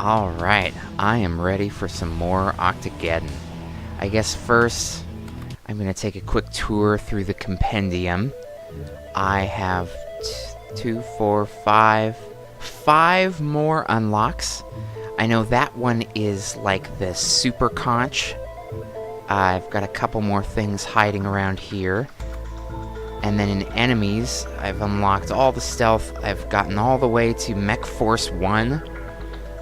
Alright, I am ready for some more Octogeddon. I guess first, I'm going to take a quick tour through the Compendium. I have 5 more unlocks. I know that one is like the super conch. I've got a couple more things hiding around here. And then in enemies, I've unlocked all the stealth. I've gotten all the way to Mech Force 1.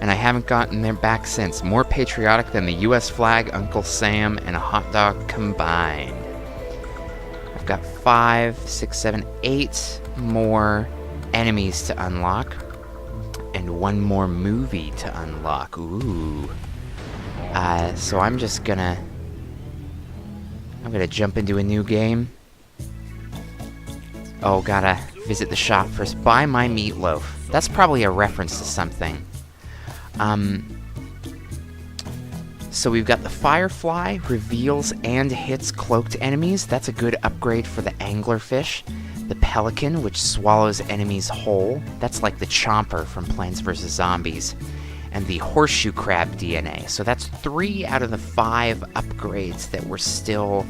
And I haven't gotten there back since. More patriotic than the US flag, Uncle Sam, and a hot dog combined. I've got 5, 6, 7, 8 more enemies to unlock. And 1 more movie to unlock. Ooh. So I'm gonna jump into a new game. Oh, gotta visit the shop first. Buy my meatloaf. That's probably a reference to something. So we've got the Firefly, reveals and hits cloaked enemies. That's a good upgrade for the anglerfish. The Pelican, which swallows enemies whole. That's like the Chomper from Plants vs. Zombies. And the Horseshoe Crab DNA. So that's 3 out of the 5 upgrades that we're still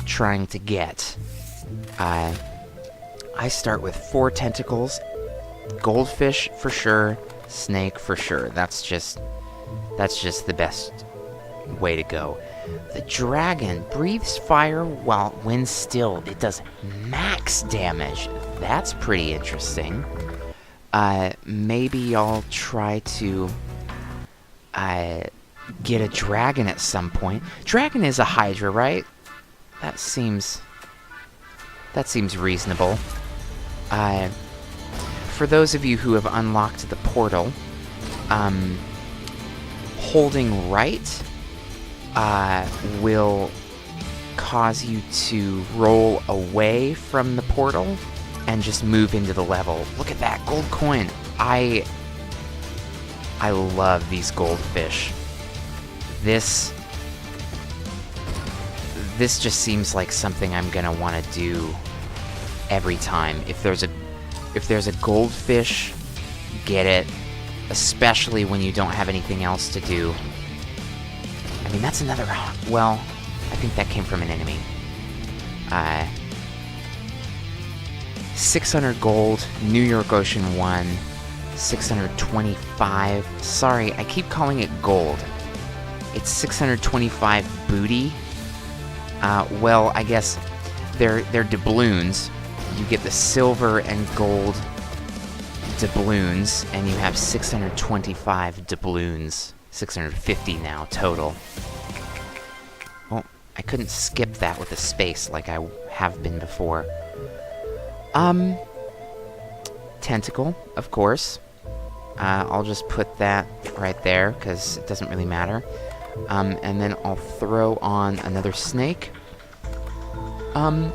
trying to get. I start with 4 tentacles, goldfish for sure, snake for sure. That's just the best way to go. The dragon breathes fire when still. It does max damage. That's pretty interesting. Maybe I'll try to get a dragon at some point. Dragon is a Hydra, right? That seems reasonable. For those of you who have unlocked the portal, holding right will cause you to roll away from the portal and just move into the level. Look at that gold coin. I love these goldfish. This just seems like something I'm gonna want to do every time. If there's a goldfish, get it. Especially when you don't have anything else to do. I mean, that's another... Well, I think that came from an enemy. 600 gold, New York Ocean 1, 625. Sorry, I keep calling it gold. It's 625 booty. Well, I guess they're doubloons. You get the silver and gold doubloons, and you have 625 doubloons. 650 now, total. Well, I couldn't skip that with a space like I have been before. Tentacle, of course. I'll just put that right there, because it doesn't really matter. And then I'll throw on another snake. I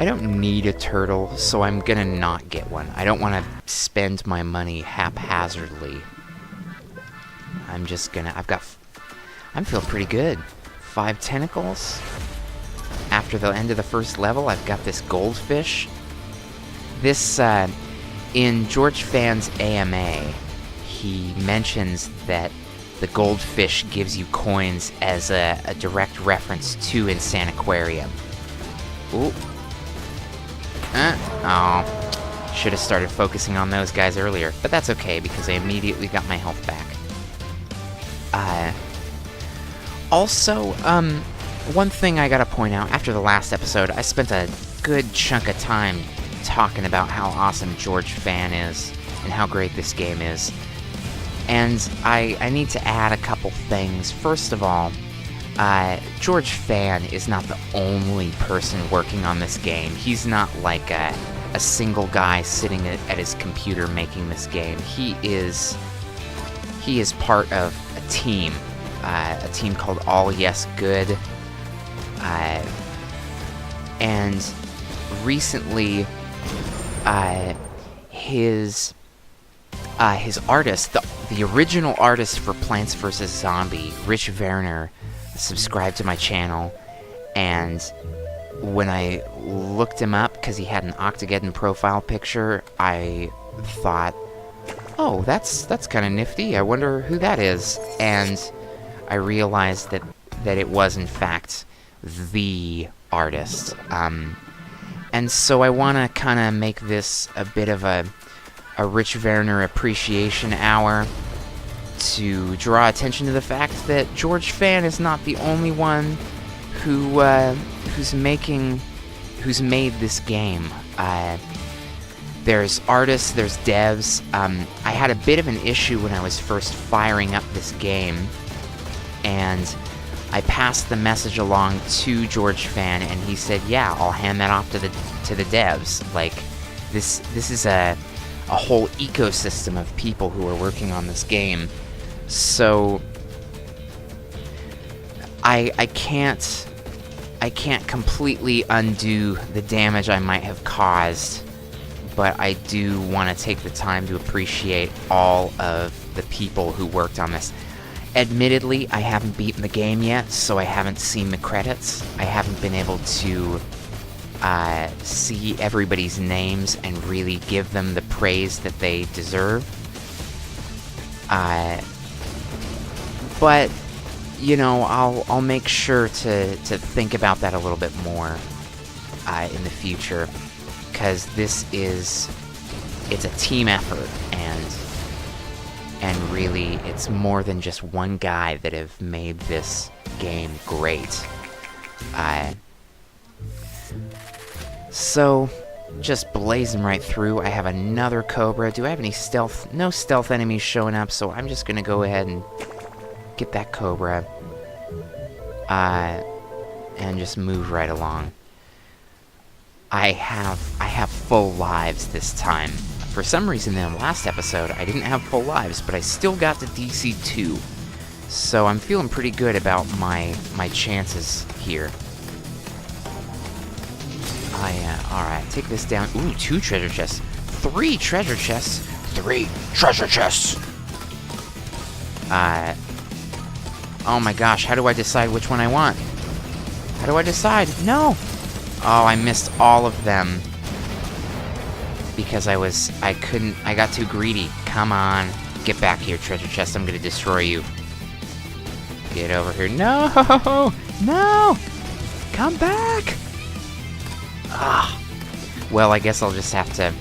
don't need a turtle, so I'm gonna not get one. I don't want to spend my money haphazardly. I'm feeling pretty good. 5 tentacles. After the end of the first level, I've got this goldfish. This, in George Fan's AMA, he mentions that the goldfish gives you coins as a direct reference to Insaniquarium. Ooh. Oh. Should have started focusing on those guys earlier, but that's okay because I immediately got my health back. Also, one thing I gotta point out, after the last episode, I spent a good chunk of time talking about how awesome George Fan is and how great this game is. And I need to add a couple things. First of all, George Fan is not the only person working on this game. He's not like a single guy sitting at his computer making this game. He is part of a team called All Yes Good. And recently, his artist, the original artist for Plants vs. Zombie, Rich Werner, subscribed to my channel, and when I looked him up, because he had an Octogeddon profile picture, I thought, oh, that's kind of nifty. I wonder who that is. And I realized that it was, in fact, the artist. And so I want to kind of make this a bit of a Rich Werner appreciation hour to draw attention to the fact that George Fan is not the only one who's made this game. There's artists, there's devs. I had a bit of an issue when I was first firing up this game, and I passed the message along to George Fan, and he said, "Yeah, I'll hand that off to the devs." Like, this is a whole ecosystem of people who are working on this game. So I can't completely undo the damage I might have caused, but I do want to take the time to appreciate all of the people who worked on this. Admittedly, I haven't beaten the game yet, so I haven't seen the credits. I haven't been able to see everybody's names and really give them the praise that they deserve. But, you know, I'll make sure to think about that a little bit more in the future, because it's a team effort, and really, it's more than just one guy that have made this game great. So, just blazing right through, I have another Cobra. Do I have any stealth? No stealth enemies showing up, so I'm just gonna go ahead and get that Cobra. And just move right along. I have full lives this time. For some reason in the last episode, I didn't have full lives, but I still got to DC 2. So I'm feeling pretty good about my chances here. Alright, take this down. Ooh, 2 treasure chests. 3 treasure chests. 3 treasure chests! Oh my gosh, how do I decide which one I want? How do I decide? No! Oh, I missed all of them. Because I got too greedy. Come on. Get back here, treasure chest. I'm gonna destroy you. Get over here. No! No! Come back! Ah. Well, I guess I'll just have to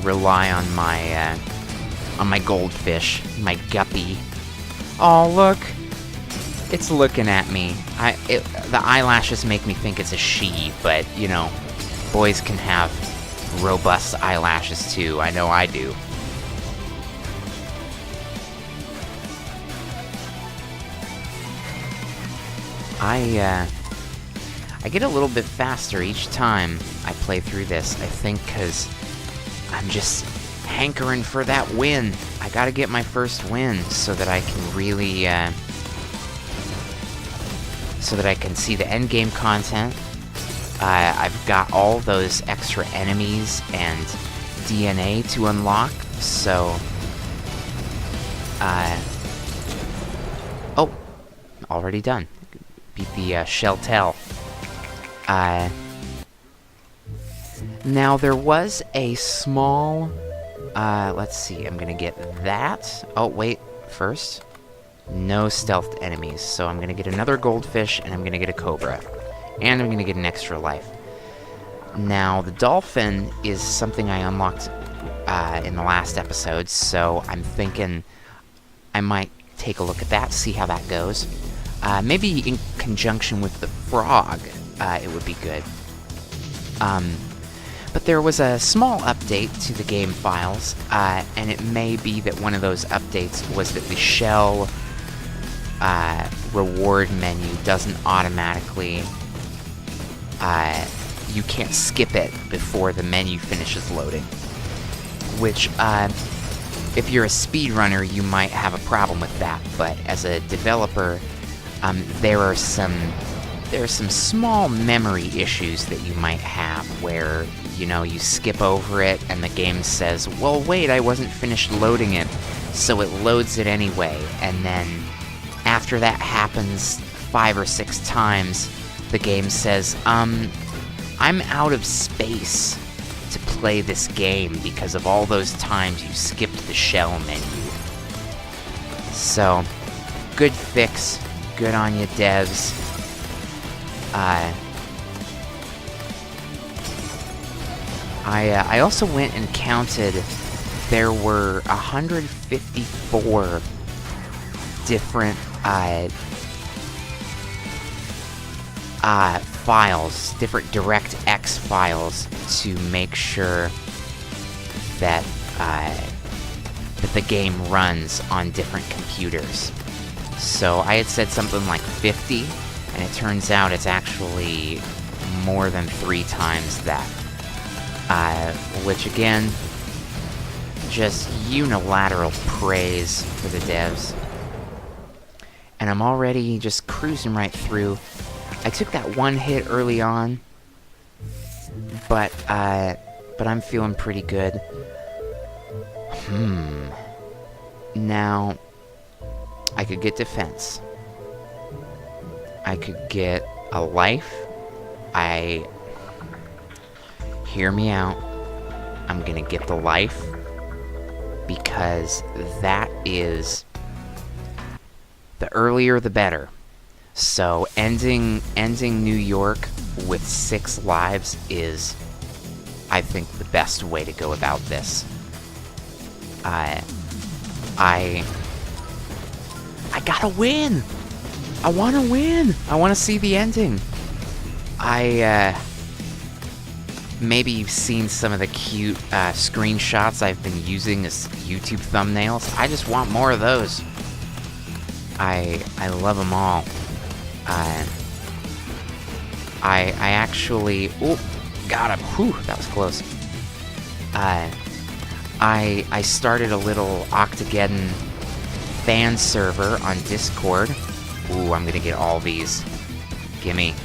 rely on my goldfish, my guppy. Oh, look! It's looking at me. The eyelashes make me think it's a she, but, you know, boys can have robust eyelashes too. I know I do. I get a little bit faster each time I play through this, I think, because I'm just hankering for that win. I gotta get my first win so that I can really, so that I can see the endgame content. I've got all those extra enemies and DNA to unlock, so... oh, already done. Beat the Shell-Tell. Now, there was a small... let's see, I'm gonna get that. Oh, wait, first. No stealthed enemies, so I'm gonna get another goldfish, and I'm gonna get a cobra. And I'm gonna get an extra life. Now, the dolphin is something I unlocked in the last episode, so I'm thinking I might take a look at that, see how that goes. Maybe in conjunction with the frog, it would be good. But there was a small update to the game files, and it may be that one of those updates was that the shell reward menu doesn't automatically... you can't skip it before the menu finishes loading. Which, if you're a speedrunner, you might have a problem with that, but as a developer, there are some small memory issues that you might have where, you know, you skip over it and the game says, well, wait, I wasn't finished loading it, so it loads it anyway, and then after that happens 5 or 6 times, the game says, I'm out of space. to play this game because of all those times you skipped the shell menu. So, good fix. Good on you, devs. I also went and counted. There were 154 different files, different DirectX files, to make sure that that the game runs on different computers. So I had said something like 50, and it turns out it's actually more than 3 times that. Which again, just unilateral praise for the devs. And I'm already just cruising right through. I took that one hit early on, but I'm feeling pretty good. Now, I could get defense. I could get a life. Hear me out. I'm gonna get the life, because that is... the earlier the better. So ending New York with 6 lives is, I think, the best way to go about this. I gotta win! I wanna win! I wanna see the ending. Maybe you've seen some of the cute screenshots I've been using as YouTube thumbnails. I just want more of those. I love them all. I actually... oh, got him. Whew, that was close. I started a little Octogeddon fan server on Discord. Ooh, I'm gonna get all these. Gimme.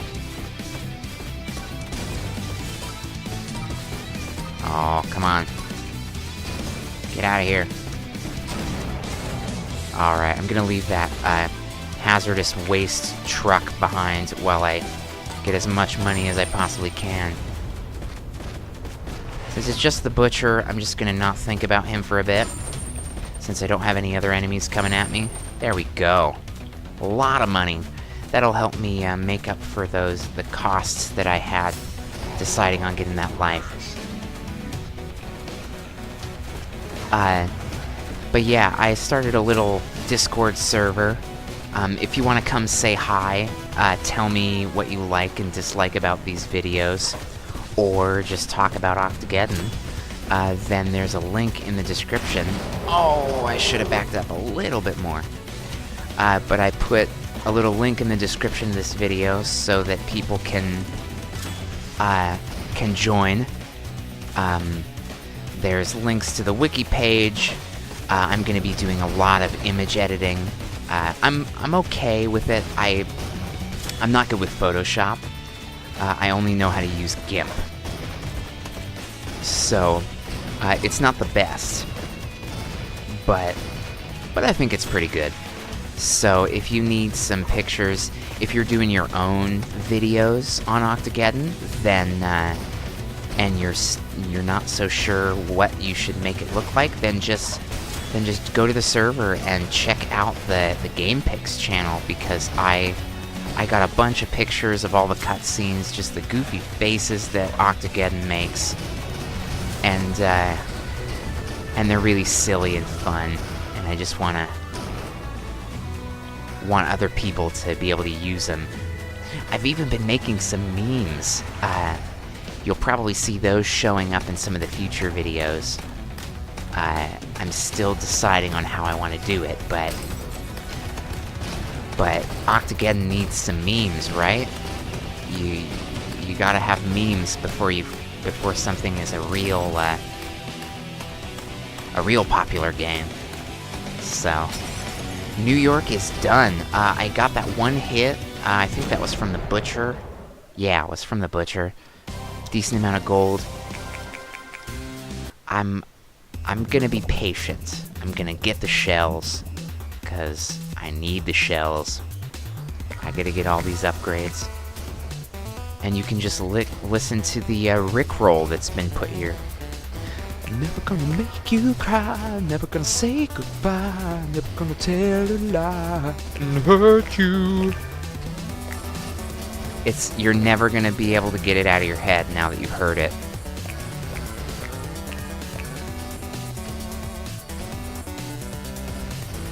Oh, come on. Get out of here. Alright, I'm gonna leave that hazardous waste truck behind while I get as much money as I possibly can. Since it's just the butcher, I'm just gonna not think about him for a bit, since I don't have any other enemies coming at me. There we go. A lot of money. That'll help me make up for the costs that I had deciding on getting that life. But yeah, I started a little Discord server. If you want to come say hi, tell me what you like and dislike about these videos, or just talk about Octogeddon, then there's a link in the description. Oh, I should have backed up a little bit more. But I put a little link in the description of this video so that people can join. There's links to the wiki page. I'm going to be doing a lot of image editing. I'm okay with it. I'm not good with Photoshop. I only know how to use GIMP. So, it's not the best. But I think it's pretty good. So, if you need some pictures, if you're doing your own videos on Octogeddon, then, and you're not so sure what you should make it look like, then just go to the server and check out the Game Pics channel, because I got a bunch of pictures of all the cutscenes, just the goofy faces that Octogeddon makes, and they're really silly and fun, and I just want other people to be able to use them. I've even been making some memes. You'll probably see those showing up in some of the future videos. I'm still deciding on how I want to do it, but Octogeddon needs some memes, right? You gotta have memes before something is a real popular game. So, New York is done. I got that one hit. I think that was from the butcher. Yeah, it was from the butcher. Decent amount of gold. I'm gonna be patient. I'm gonna get the shells, because I need the shells. I gotta get all these upgrades. And you can just listen to the Rickroll that's been put here. Never gonna make you cry, never gonna say goodbye, never gonna tell a lie and hurt you. You're never gonna be able to get it out of your head now that you've heard it.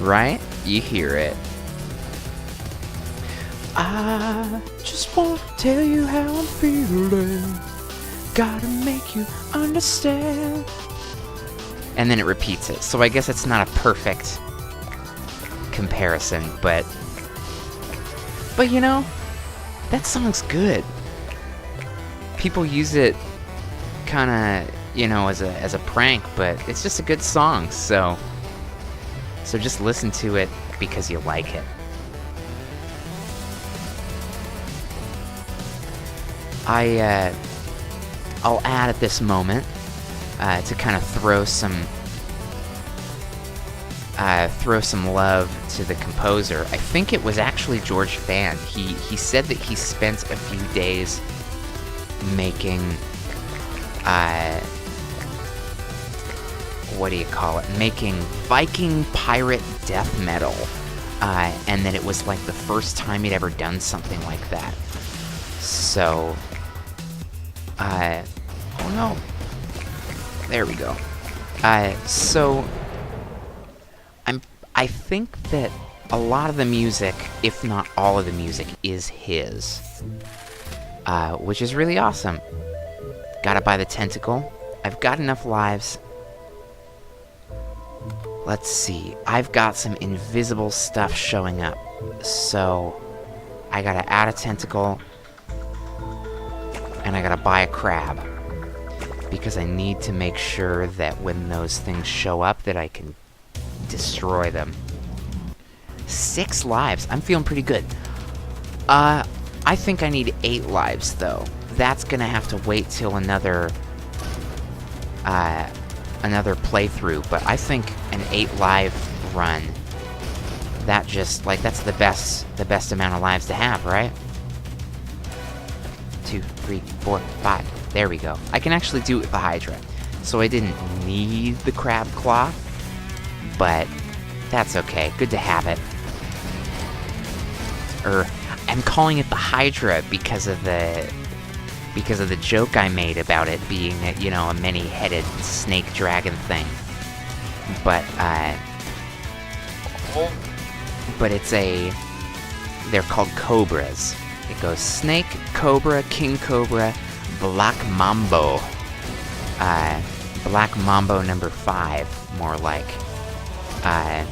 Right? You hear it. I just want to tell you how I'm feeling. Gotta make you understand. And then it repeats it. So I guess it's not a perfect comparison, but you know, that song's good. People use it kind of, you know, as a prank, but it's just a good song. So just listen to it because you like it. I'll add at this moment to kind of throw some love to the composer. I think it was actually George Fan. He said that he spent a few days making what do you call it? Making Viking pirate death metal, and that it was like the first time he'd ever done something like that. So, oh no, there we go. So I think that a lot of the music, if not all of the music, is his, which is really awesome. Gotta buy the tentacle. I've got enough lives. Let's see. I've got some invisible stuff showing up, so I gotta add a tentacle, and I gotta buy a crab, because I need to make sure that when those things show up that I can destroy them. 6 lives. I'm feeling pretty good. I think I need 8 lives, though. That's gonna have to wait till another playthrough, but I think an 8 live run, that's the best amount of lives to have, right? 2, 3, 4, 5. There we go. I can actually do it with the Hydra. So I didn't need the crab claw, but that's okay. Good to have it. I'm calling it the Hydra because of the joke I made about it being, you know, a many-headed snake dragon thing. But they're called cobras. It goes snake, cobra, king cobra, black mambo. Black mambo number 5, more like. I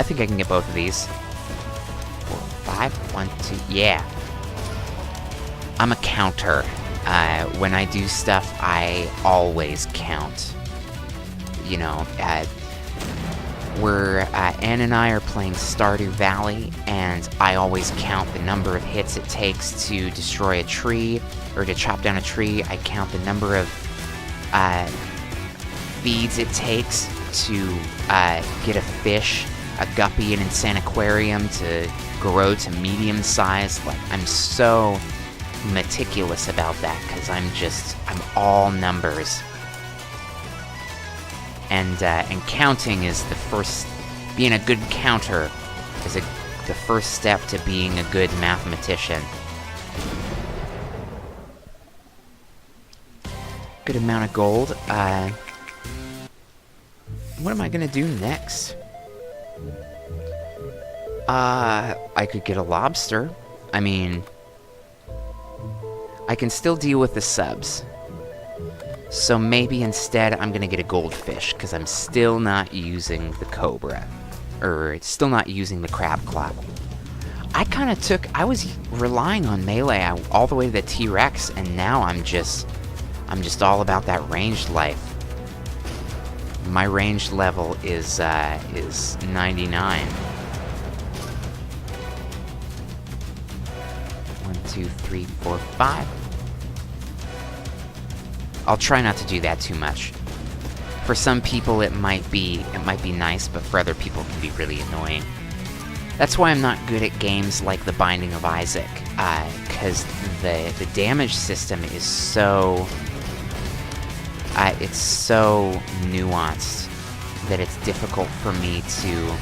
think I can get both of these. 4, 5, 1, 2, yeah. I'm a counter. When I do stuff, I always count. You know, Ann and I are playing Stardew Valley, and I always count the number of hits it takes to destroy a tree, or to chop down a tree. I count the number of feeds it takes to get a fish, a guppy in Insaniquarium to grow to medium size. Like, I'm so meticulous about that, because I'm all numbers. And counting is the first, being a good counter is the first step to being a good mathematician. Good amount of gold. What am I gonna do next? I could get a lobster. I mean, I can still deal with the subs. So maybe instead I'm gonna get a goldfish, because I'm still not using the cobra. Or still not using the crab claw. I was relying on melee all the way to the T-Rex, and now I'm just all about that ranged life. My ranged level is 99. 1, 2, 3, 4, 5. I'll try not to do that too much. For some people it might be nice, but for other people it can be really annoying. That's why I'm not good at games like The Binding of Isaac, because the damage system is so... it's so nuanced that it's difficult for me to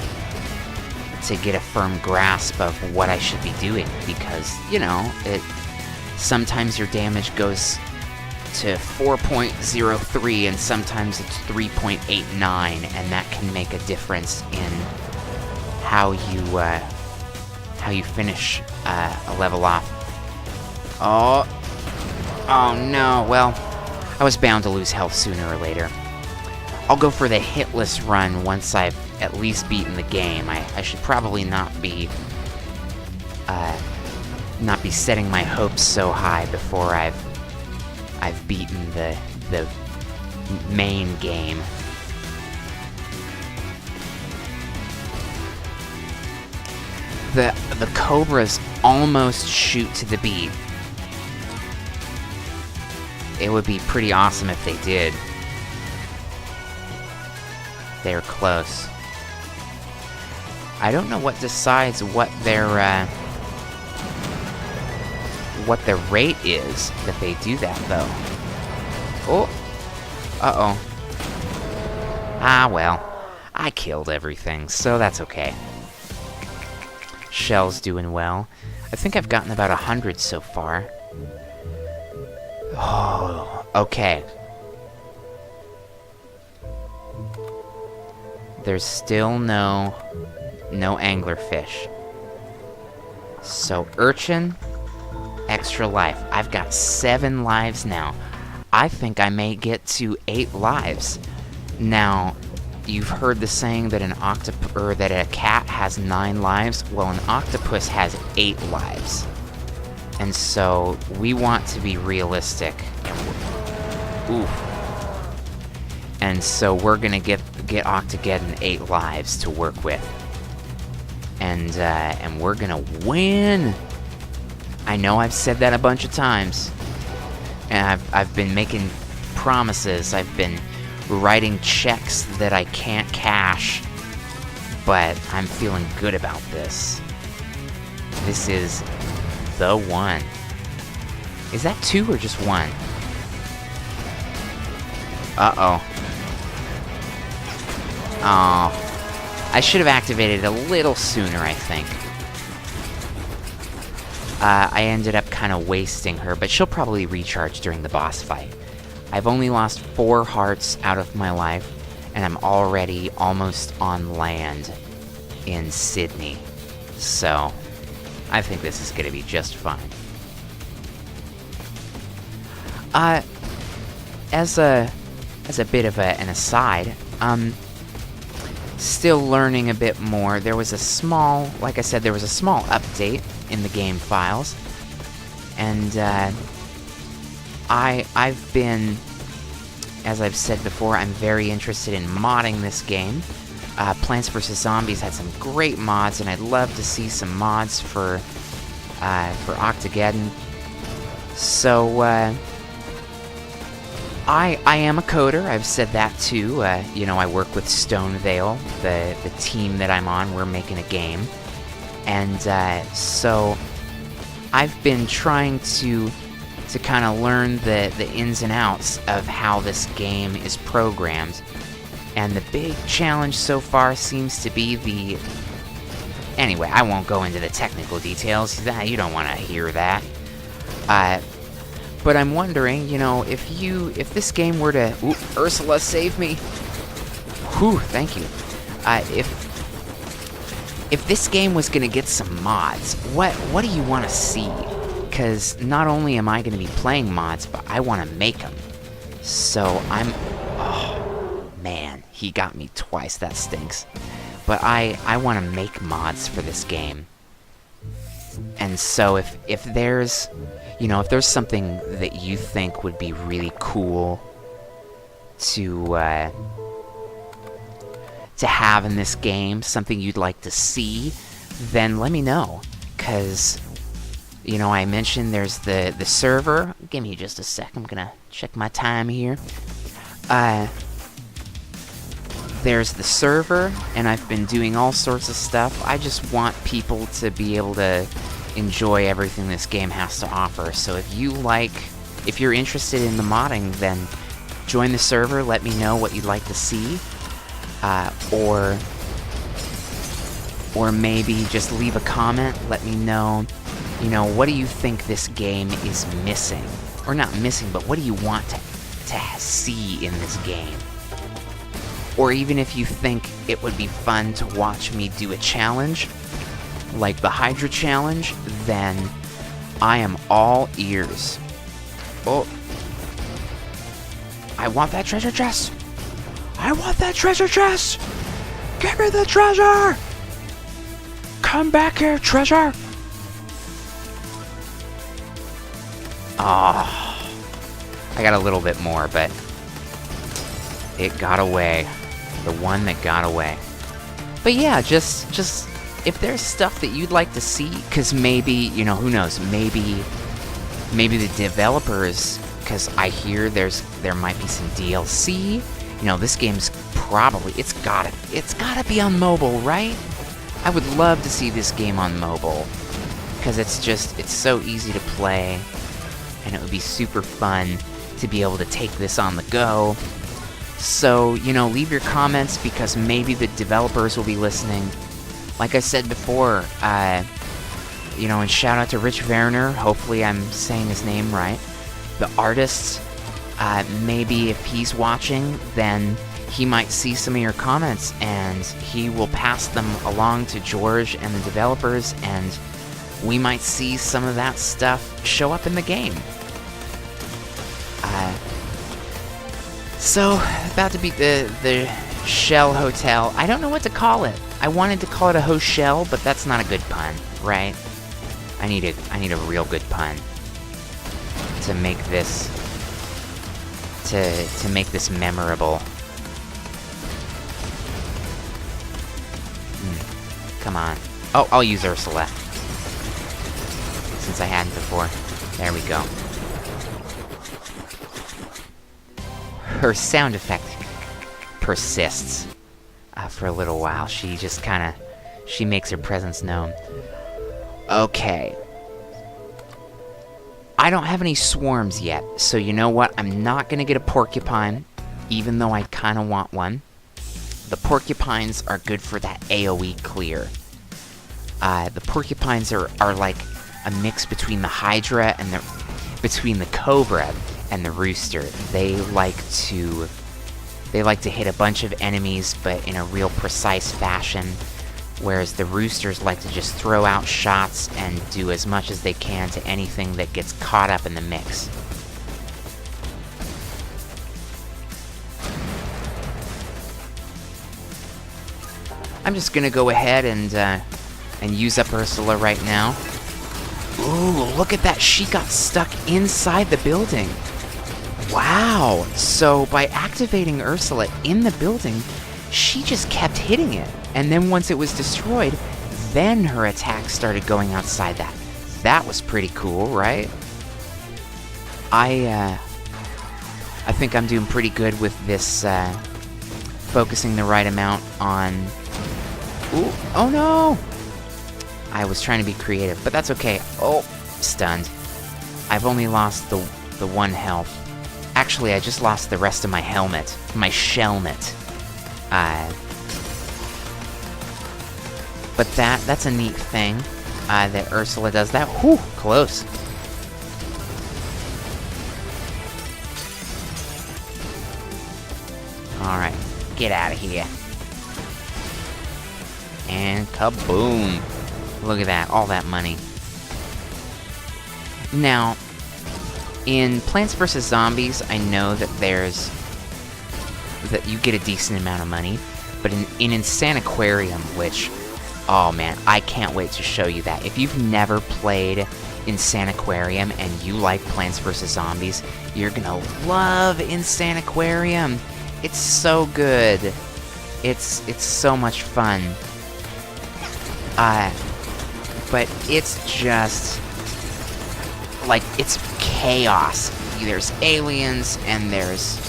get a firm grasp of what I should be doing, because, you know, sometimes your damage goes to 4.03 and sometimes it's 3.89, and that can make a difference in how you finish a level off. Oh no, well, I was bound to lose health sooner or later. I'll go for the hitless run once I've at least beaten the game. I should probably not be setting my hopes so high before I've beaten the main game. The cobras almost shoot to the beat. It would be pretty awesome if they did. They're close. I don't know what decides what their rate is that they do that, though. Oh. Uh-oh. Ah, well. I killed everything, so that's okay. Shell's doing well. I think I've gotten about 100 so far. Oh, okay. There's still no anglerfish. So, urchin, extra life. I've got 7 lives now. I think I may get to 8 lives. Now, you've heard the saying that that a cat has 9 lives. Well, an octopus has 8 lives. And so, we want to be realistic. And so we're gonna get Octogeddon 8 lives to work with. And we're gonna win! I know I've said that a bunch of times. And I've been making promises. I've been writing checks that I can't cash. But I'm feeling good about this. This is the one. Is that 2 or just 1? Uh-oh. Oh. I should have activated it a little sooner, I think. I ended up kind of wasting her, but she'll probably recharge during the boss fight. I've only lost 4 hearts out of my life, and I'm already almost on land in Sydney. So, I think this is going to be just fine. As a bit of an aside, still learning a bit more. There was a small, like I said, there was a small update in the game files, and I've been, as I've said before, I'm very interested in modding this game. Plants vs. Zombies had some great mods, and I'd love to see some mods for Octogeddon. So, I am a coder, I've said that too. You know, I work with Stonevale, the team that I'm on. We're making a game. And so I've been trying to kind of learn the ins and outs of how this game is programmed. And the big challenge so far seems to be the... Anyway, I won't go into the technical details. You don't want to hear that. But I'm wondering, you know, if this game were to... Ooh, Ursula, save me! Whew, thank you. If this game was gonna get some mods, what do you want to see? Because not only am I gonna be playing mods, but I want to make them. So oh, man, he got me twice, that stinks. But I want to make mods for this game. And so if there's... You know, if there's something that you think would be really cool to have in this game, something you'd like to see, then let me know. Because, you know, I mentioned there's the server. Give me just a sec. I'm gonna check my time here. there's the server, and I've been doing all sorts of stuff. I just want people to be able to enjoy everything this game has to offer. So if you're interested in the modding, then join the server, let me know what you'd like to see, or maybe just leave a comment, let me know, what do you think this game is missing? Or not missing, but what do you want to see in this game? Or even if you think it would be fun to watch me do a challenge, like the Hydra challenge, then I am all ears. Oh. I want that treasure chest! I want that treasure chest! Give me the treasure! Come back here, treasure! Oh. I got a little bit more, but it got away. The one that got away. But yeah, just if there's stuff that you'd like to see, because maybe, who knows, maybe the developers, because I hear there might be some DLC. This game's probably, it's gotta be on mobile, right? I would love to see this game on mobile, because it's so easy to play, and it would be super fun to be able to take this on the go. So, leave your comments, because maybe the developers will be listening. Like I said before, and shout out to Rich Werner, hopefully I'm saying his name right. The artist, maybe if he's watching, then he might see some of your comments, and he will pass them along to George and the developers, and we might see some of that stuff show up in the game. So, about to beat the Shell Hotel. I don't know what to call it. I wanted to call it a Hoshell, but that's not a good pun, right? I need a real good pun to make this to make this memorable. Come on. Oh, I'll use Ursula, since I hadn't before. There we go. Her sound effect persists for a little while. She just she makes her presence known. Okay. I don't have any swarms yet, so you know what? I'm not gonna get a porcupine, even though I kinda want one. The porcupines are good for that AoE clear. The porcupines are like a mix between the Hydra and between the Cobra and the Rooster. They like to hit a bunch of enemies, but in a real precise fashion, whereas the Roosters like to just throw out shots and do as much as they can to anything that gets caught up in the mix. I'm just gonna go ahead and use up Ursula right now. Ooh, look at that! She got stuck inside the building. Wow! So by activating Ursula in the building, she just kept hitting it. And then once it was destroyed, then her attack started going outside that. That was pretty cool, right? I think I'm doing pretty good with this, focusing the right amount on... Ooh, oh no! I was trying to be creative, but that's okay. Oh, stunned. I've only lost the one health. Actually, I just lost the rest of my helmet. My shellmet. But that's a neat thing, that Ursula does that. Whew, close. Alright, get out of here. And kaboom! Look at that, all that money. Now, in Plants vs. Zombies, I know that that you get a decent amount of money, but in Insaniquarium, which, oh man, I can't wait to show you that. If you've never played Insaniquarium and you like Plants vs. Zombies, you're gonna love Insaniquarium. It's so good. It's so much fun. But it's just like, it's chaos. There's aliens and there's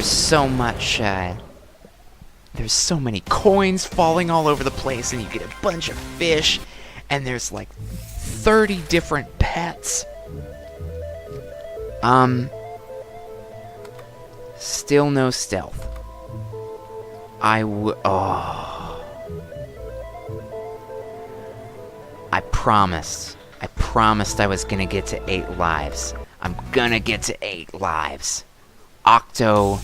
so much There's so many coins falling all over the place, and you get a bunch of fish, and there's like 30 different pets. Still no stealth. I promised I was gonna get to 8 lives. I'm gonna get to 8 lives. Octo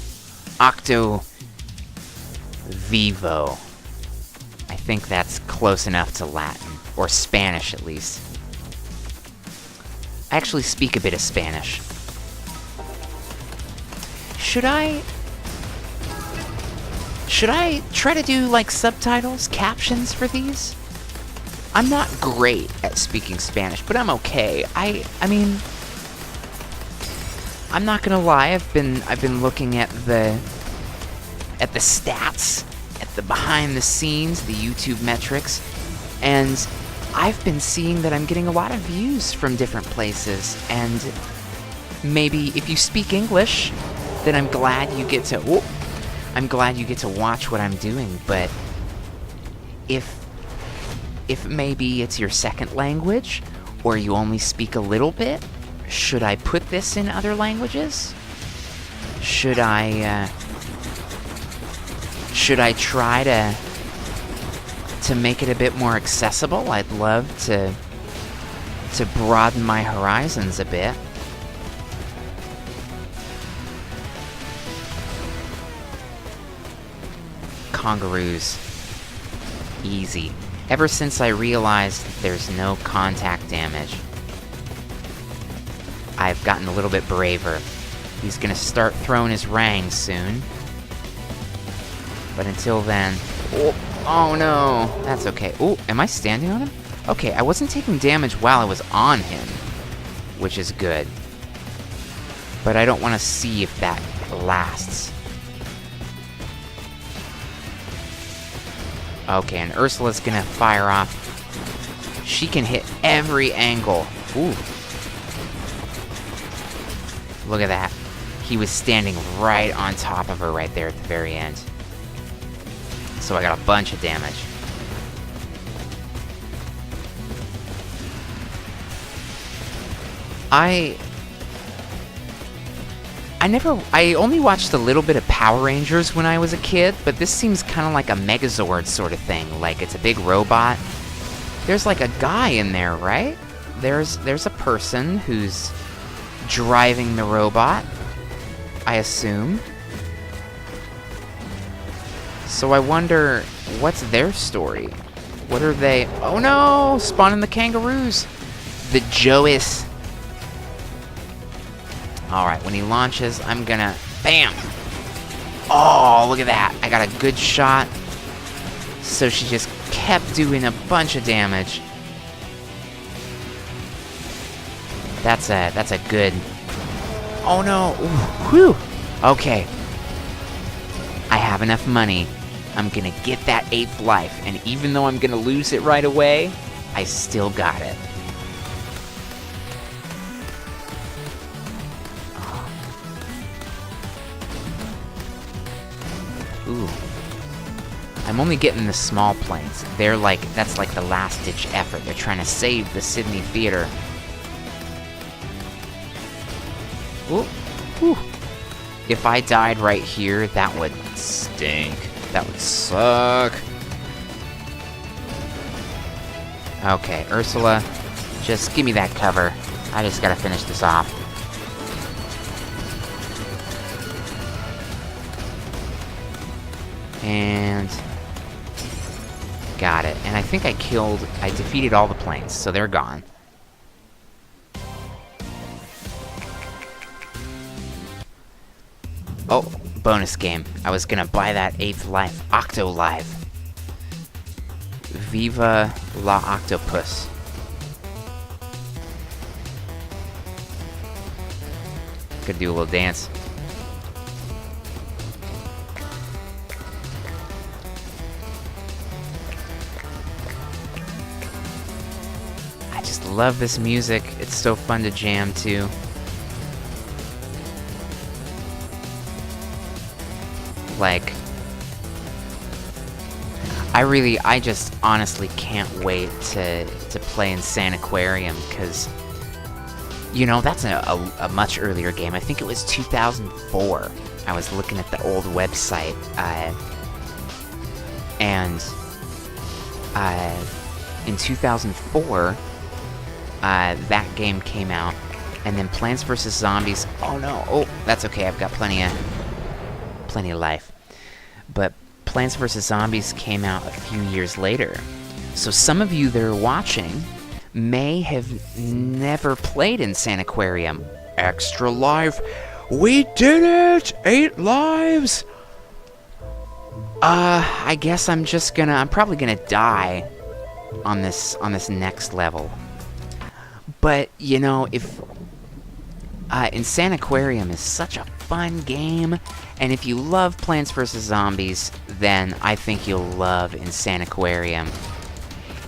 Vivo. I think that's close enough to Latin, or Spanish at least. I actually speak a bit of Spanish. Should I try to do, like, subtitles, captions for these? I'm not great at speaking Spanish, but I'm okay. I mean, I'm not gonna lie, I've been looking at the stats, at the behind the scenes, the YouTube metrics, and I've been seeing that I'm getting a lot of views from different places, and maybe if you speak English, then I'm glad you get to watch what I'm doing, but if maybe it's your second language, or you only speak a little bit, should I put this in other languages? Should I try to make it a bit more accessible? I'd love to broaden my horizons a bit. Kangaroos. Easy. Ever since I realized there's no contact damage, I've gotten a little bit braver. He's gonna start throwing his rangs soon. But until then... Oh no! That's okay. Oh, am I standing on him? Okay, I wasn't taking damage while I was on him, which is good. But I don't want to see if that lasts. Okay, and Ursula's gonna fire off. She can hit every angle. Ooh. Look at that. He was standing right on top of her right there at the very end. So I got a bunch of damage. I only watched a little bit of Power Rangers when I was a kid, but this seems kind of like a Megazord sort of thing. Like, it's a big robot. There's like a guy in there, right? There's a person who's driving the robot, I assume. So I wonder, what's their story? What are they? Oh no! Spawning the kangaroos! The Jois. Alright, when he launches, I'm gonna... Bam! Oh, look at that. I got a good shot. So she just kept doing a bunch of damage. That's a good... Oh no! Ooh, whew! Okay. I have enough money. I'm gonna get that 8th life, and even though I'm gonna lose it right away, I still got it. Ooh. I'm only getting the small planes. They're like, that's like the last-ditch effort. They're trying to save the Sydney Theater. Ooh. Whew. If I died right here, that would stink. That would suck. Okay, Ursula, just give me that cover. I just gotta finish this off. And... got it. And I think I defeated all the planes, so they're gone. Oh, bonus game. I was gonna buy that 8th life. Octo Live. Viva la Octopus. Could do a little dance. I just love this music. It's so fun to jam to. Like, I just honestly can't wait to play Insaniquarium, because, you know, that's a much earlier game. I think it was 2004. I was looking at the old website, and in 2004, that game came out, and then Plants vs. Zombies. Oh no! Oh, that's okay. I've got plenty of life. But Plants vs. Zombies came out a few years later. So some of you that are watching may have never played Insaniquarium. Extra life! We did it! 8 lives! I guess I'm probably gonna die on this next level. But, you know, if Insaniquarium is such a fun game, and if you love Plants vs. Zombies, then I think you'll love Insaniquarium.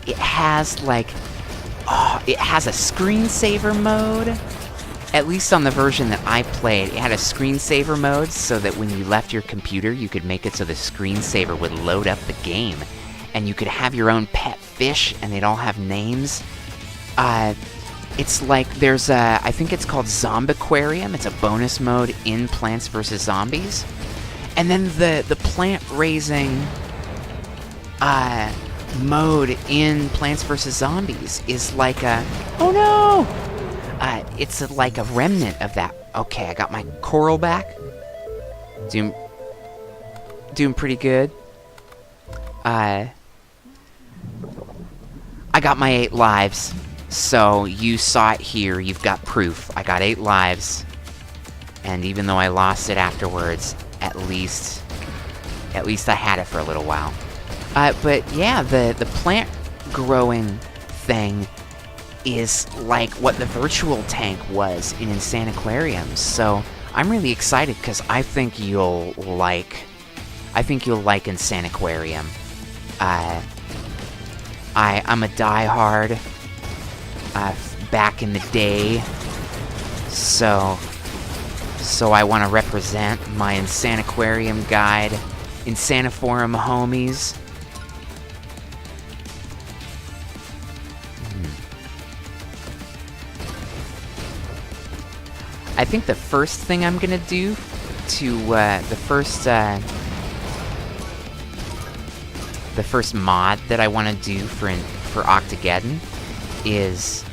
It has, it has a screensaver mode. At least on the version that I played, it had a screensaver mode so that when you left your computer, you could make it so the screensaver would load up the game. And you could have your own pet fish, and they'd all have names. It's like, there's I think it's called Zombiquarium. It's a bonus mode in Plants vs. Zombies. And then the plant raising mode in Plants vs. Zombies is like a... Oh no! It's like a remnant of that. Okay, I got my coral back. Doing pretty good. I got my 8 lives. So, you saw it here, you've got proof. I got 8 lives. And even though I lost it afterwards, at least I had it for a little while. But yeah, the plant growing thing is like what the virtual tank was in Insaniquarium. So, I'm really excited because I think you'll like Insaniquarium. I'm a diehard back in the day, so I want to represent my Insaniquarium guide, Insaniforum homies. I think the first thing I'm gonna do to the first mod that I want to do for Octogeddon is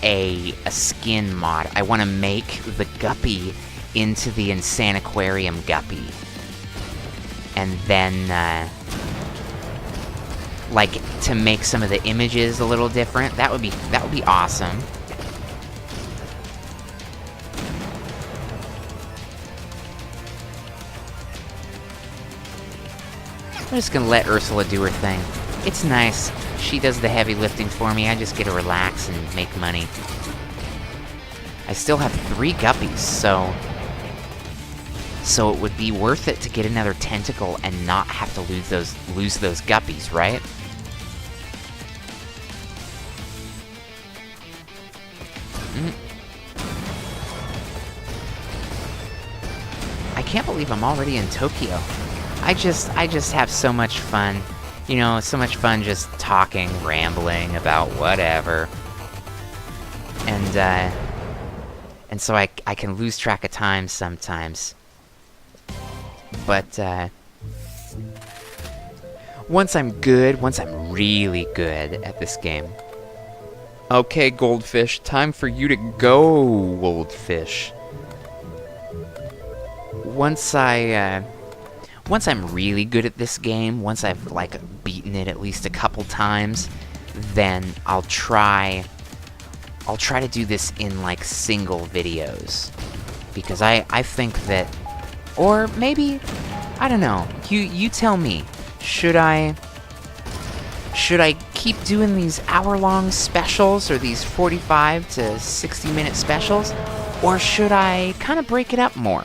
a skin mod. I want to make the guppy into the Insaniquarium guppy, and then like to make some of the images a little different. That would be awesome. I'm just gonna let Ursula do her thing. It's nice. She does the heavy lifting for me. I just get to relax and make money. I still have 3 guppies, so it would be worth it to get another tentacle and not have to lose those guppies, right? I can't believe I'm already in Tokyo. I just have so much fun. You know, so much fun just talking, rambling about whatever. And so I can lose track of time sometimes. But, once I'm really good at this game. Okay, Goldfish, time for you to go, Goldfish. Once I'm really good at this game, once I've, beaten it at least a couple times, then I'll try to do this in, single videos. Because I think that... Or maybe... I don't know. You tell me. Should I keep doing these hour-long specials, or these 45 to 60-minute specials? Or should I kind of break it up more?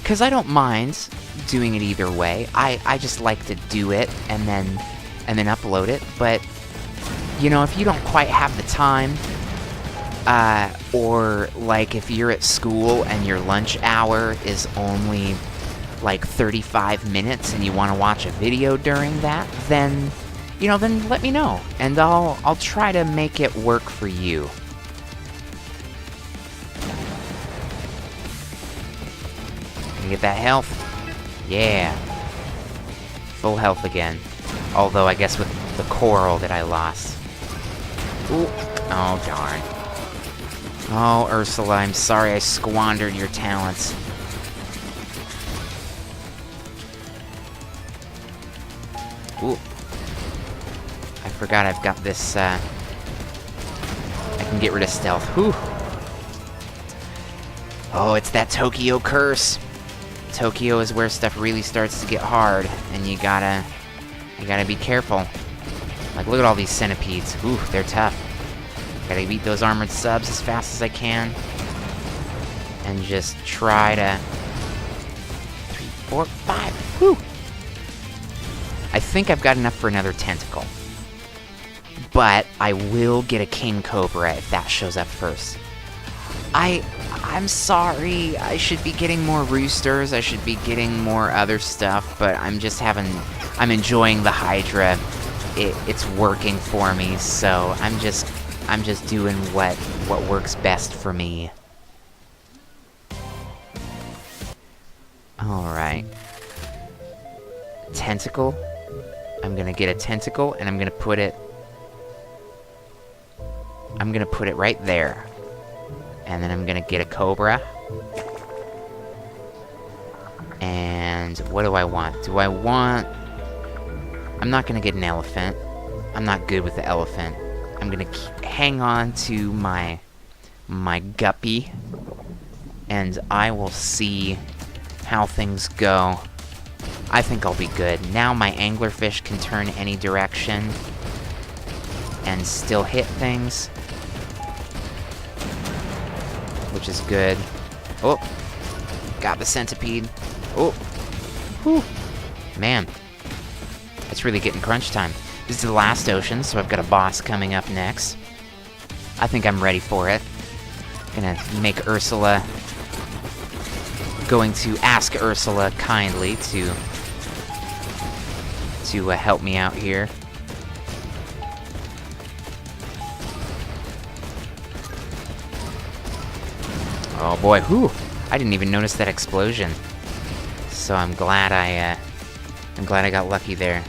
Because I don't mind doing it either way. I just like to do it and then upload it. But, you know, if you don't quite have the time, or if you're at school and your lunch hour is only like 35 minutes and you want to watch a video during that, then, then let me know, and I'll try to make it work for you. Can you get that health? Yeah. Full health again. Although, I guess with the coral that I lost. Ooh. Oh, darn. Oh, Ursula, I'm sorry I squandered your talents. Ooh. I forgot I've got this, I can get rid of stealth. Whew. Oh, it's that Tokyo curse. Tokyo is where stuff really starts to get hard, and you gotta be careful. Like, look at all these centipedes. Ooh, they're tough. Gotta beat those armored subs as fast as I can. And just try to... 3, 4, 5. Whew! I think I've got enough for another tentacle. But I will get a king cobra if that shows up first. I'm sorry, I should be getting more roosters, I should be getting more other stuff, but I'm enjoying the Hydra. It's working for me, so I'm just doing what works best for me. Alright. Tentacle. I'm gonna get a tentacle, and I'm gonna put it right there. And then I'm gonna get a cobra. And what do I want? I'm not gonna get an elephant. I'm not good with the elephant. I'm gonna hang on to my guppy. And I will see how things go. I think I'll be good. Now my anglerfish can turn any direction and still hit things, which is good. Oh, got the centipede. Oh, whew. Man, it's really getting crunch time. This is the last ocean, so I've got a boss coming up next. I think I'm ready for it. Gonna make Ursula... Going to ask Ursula kindly to help me out here. Oh boy, whew! I didn't even notice that explosion. So I'm glad I got lucky there.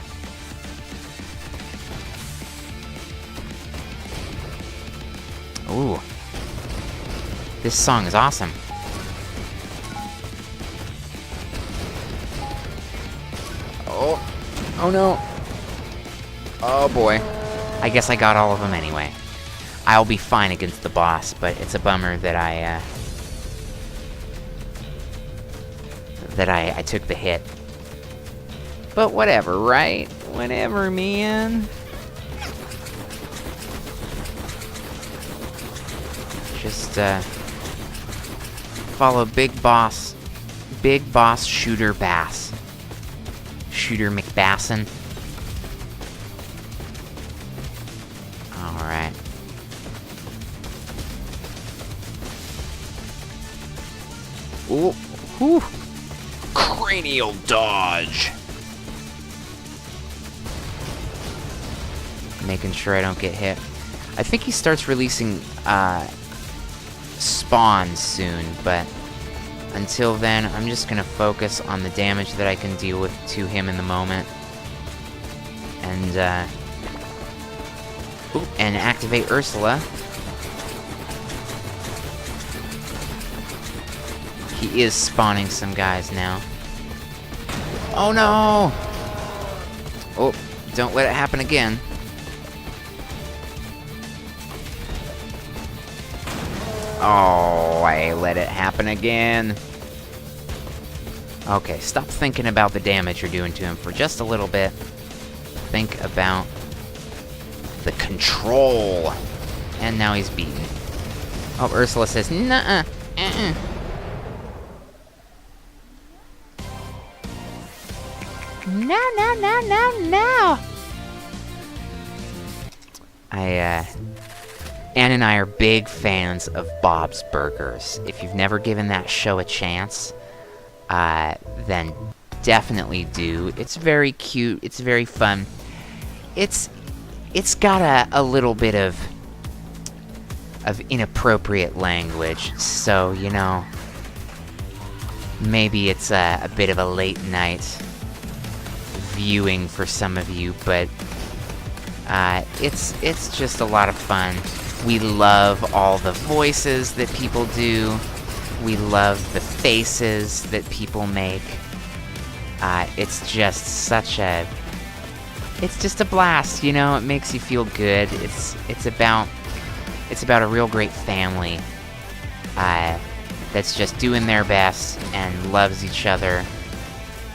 Ooh. This song is awesome. Oh no. Oh boy. I guess I got all of them anyway. I'll be fine against the boss, but it's a bummer that I took the hit. But whatever, right? Whatever, man. Just follow Big Boss Shooter Bass. Shooter McBassin. Alright. Ooh, whew. Cranial dodge. Making sure I don't get hit. I think he starts releasing spawns soon, but until then, I'm just gonna focus on the damage that I can deal with to him in the moment. And, ooh, and activate Ursula. He is spawning some guys now. Oh no! Oh, don't let it happen again. Oh, I let it happen again. Okay, stop thinking about the damage you're doing to him for just a little bit. Think about the control. And now he's beaten. Oh, Ursula says, nuh-uh, No. Ann and I are big fans of Bob's Burgers. If you've never given that show a chance, then definitely do. It's very cute. It's very fun. It's got a little bit of inappropriate language, so, you know, maybe it's a bit of a late night viewing for some of you, but it's just a lot of fun. We love all the voices that people do. We love the faces that people make. It's just such a... It's just a blast, you know? It makes you feel good. It's about a real great family that's just doing their best and loves each other.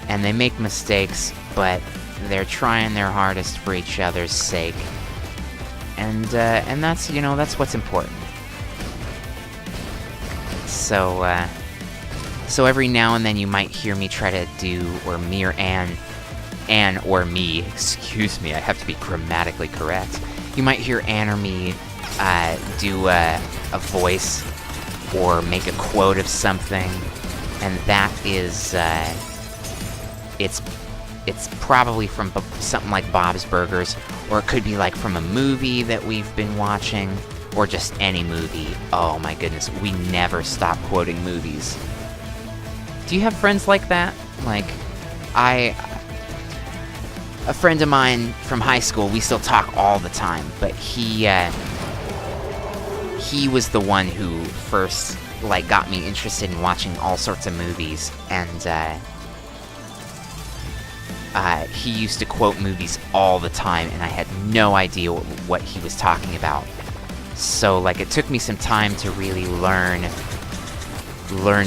And they make mistakes, but they're trying their hardest for each other's sake. And that's, you know, that's what's important. So every now and then you might hear me try to do, or me or Anne or me, excuse me, I have to be grammatically correct. You might hear Anne or me do a voice or make a quote of something, and that is, it's probably from something like Bob's Burgers, or it could be like from a movie that we've been watching, or just any movie. Oh my goodness, we never stop quoting movies. Do you have friends like that? Like, a friend of mine from high school, we still talk all the time, but he was the one who first, like, got me interested in watching all sorts of movies, and, he used to quote movies all the time, and I had no idea what he was talking about. So, like, it took me some time to really learn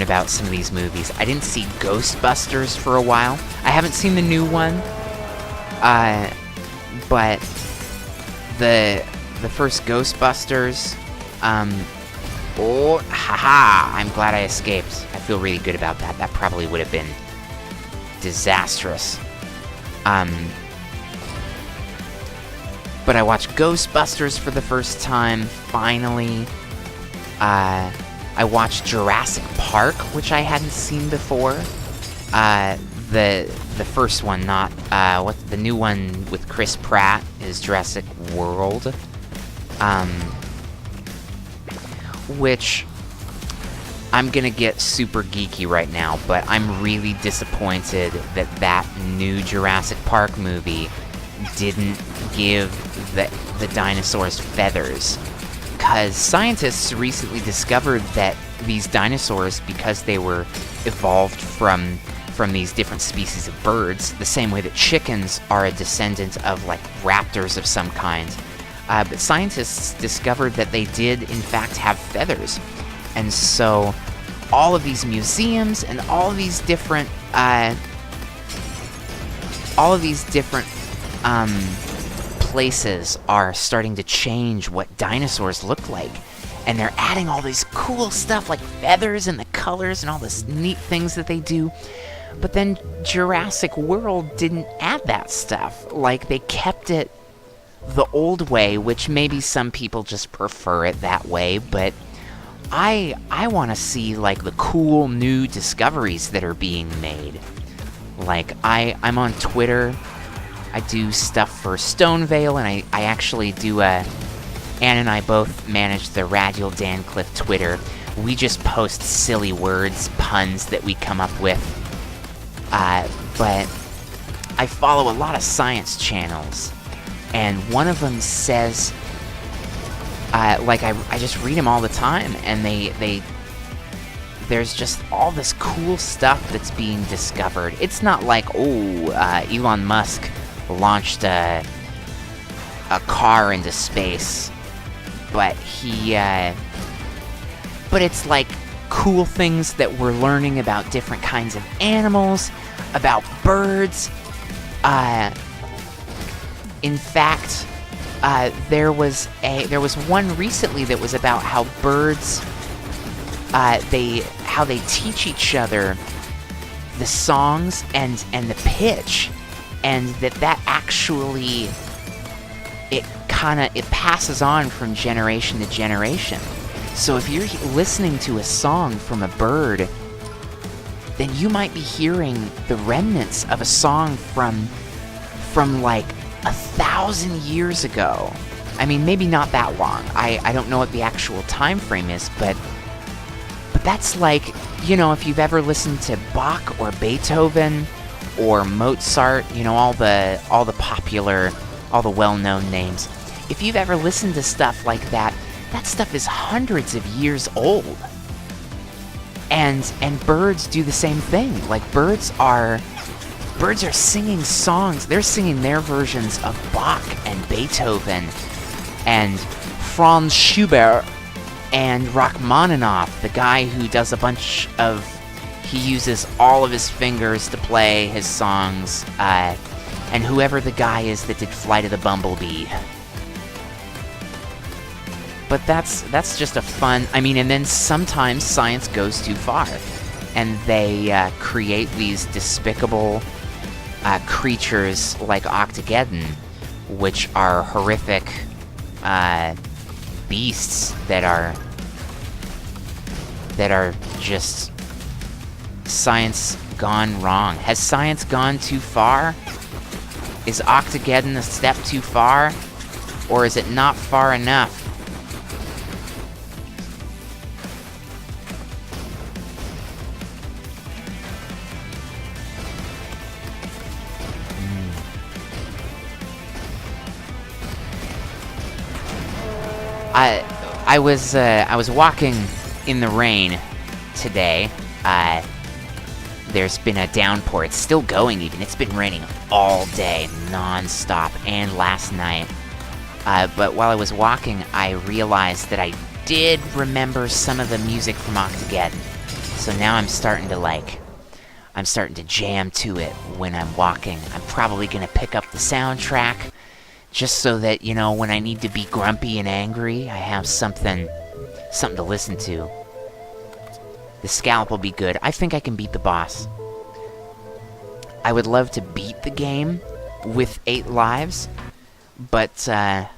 about some of these movies. I didn't see Ghostbusters for a while. I haven't seen the new one, but the first Ghostbusters, oh, haha, I'm glad I escaped. I feel really good about that. That probably would have been disastrous. But I watched Ghostbusters for the first time, finally. I watched Jurassic Park, which I hadn't seen before. The first one, not the new one with Chris Pratt is Jurassic World, which I'm gonna get super geeky right now, but I'm really disappointed that new Jurassic Park movie didn't give the dinosaurs feathers. Because scientists recently discovered that these dinosaurs, because they were evolved from these different species of birds, the same way that chickens are a descendant of, like, raptors of some kind, but scientists discovered that they did, in fact, have feathers. And so all of these museums and all of these different places are starting to change what dinosaurs look like, and they're adding all these cool stuff like feathers and the colors and all this neat things that they do. But then Jurassic World didn't add that stuff. Like, they kept it the old way, which maybe some people just prefer it that way, but I want to see, like, the cool new discoveries that are being made. Like, I'm on Twitter. I do stuff for Stonevale, and I actually do Anne and I both manage the Radial Dancliff Twitter. We just post silly words, puns that we come up with. But I follow a lot of science channels, and one of them says, like, I just read them all the time, and there's just all this cool stuff that's being discovered. It's not like, Elon Musk launched a car into space, but but it's like cool things that we're learning about different kinds of animals, about birds. In fact, there was one recently that was about how birds, how they teach each other the songs and the pitch, and that actually it passes on from generation to generation. So if you're listening to a song from a bird then you might be hearing the remnants of a song from like 1,000 years ago. I mean, maybe not that long. I don't know what the actual time frame is, but that's like, you know, if you've ever listened to Bach or Beethoven or Mozart, you know, all the popular, all the well-known names. If you've ever listened to stuff like that, that stuff is hundreds of years old. And birds do the same thing. Like, birds are singing songs. They're singing their versions of Bach and Beethoven and Franz Schubert and Rachmaninoff, the guy who does he uses all of his fingers to play his songs, and whoever the guy is that did Flight of the Bumblebee. But that's just a fun, I mean, and then sometimes science goes too far, and they create these despicable creatures like Octogeddon, which are horrific beasts that are just science gone wrong. Has science gone too far? Is Octogeddon a step too far? Or is it not far enough? I was walking in the rain today. There's been a downpour. It's still going even. It's been raining all day, non-stop, and last night. But while I was walking, I realized that I did remember some of the music from Octogeddon. So now I'm starting to jam to it when I'm walking. I'm probably gonna pick up the soundtrack, just so that, you know, when I need to be grumpy and angry, I have something to listen to. The scalp will be good. I think I can beat the boss. I would love to beat the game with 8 lives, but I'm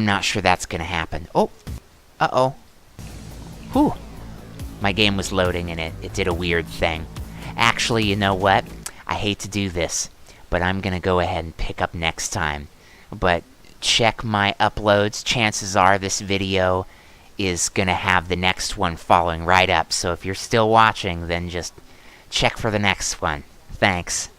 not sure that's gonna happen. Oh, uh-oh. Whew. My game was loading and it did a weird thing. Actually, you know what? I hate to do this, but I'm gonna go ahead and pick up next time. But check my uploads. Chances are this video is gonna have the next one following right up. So if you're still watching, then just check for the next one. Thanks.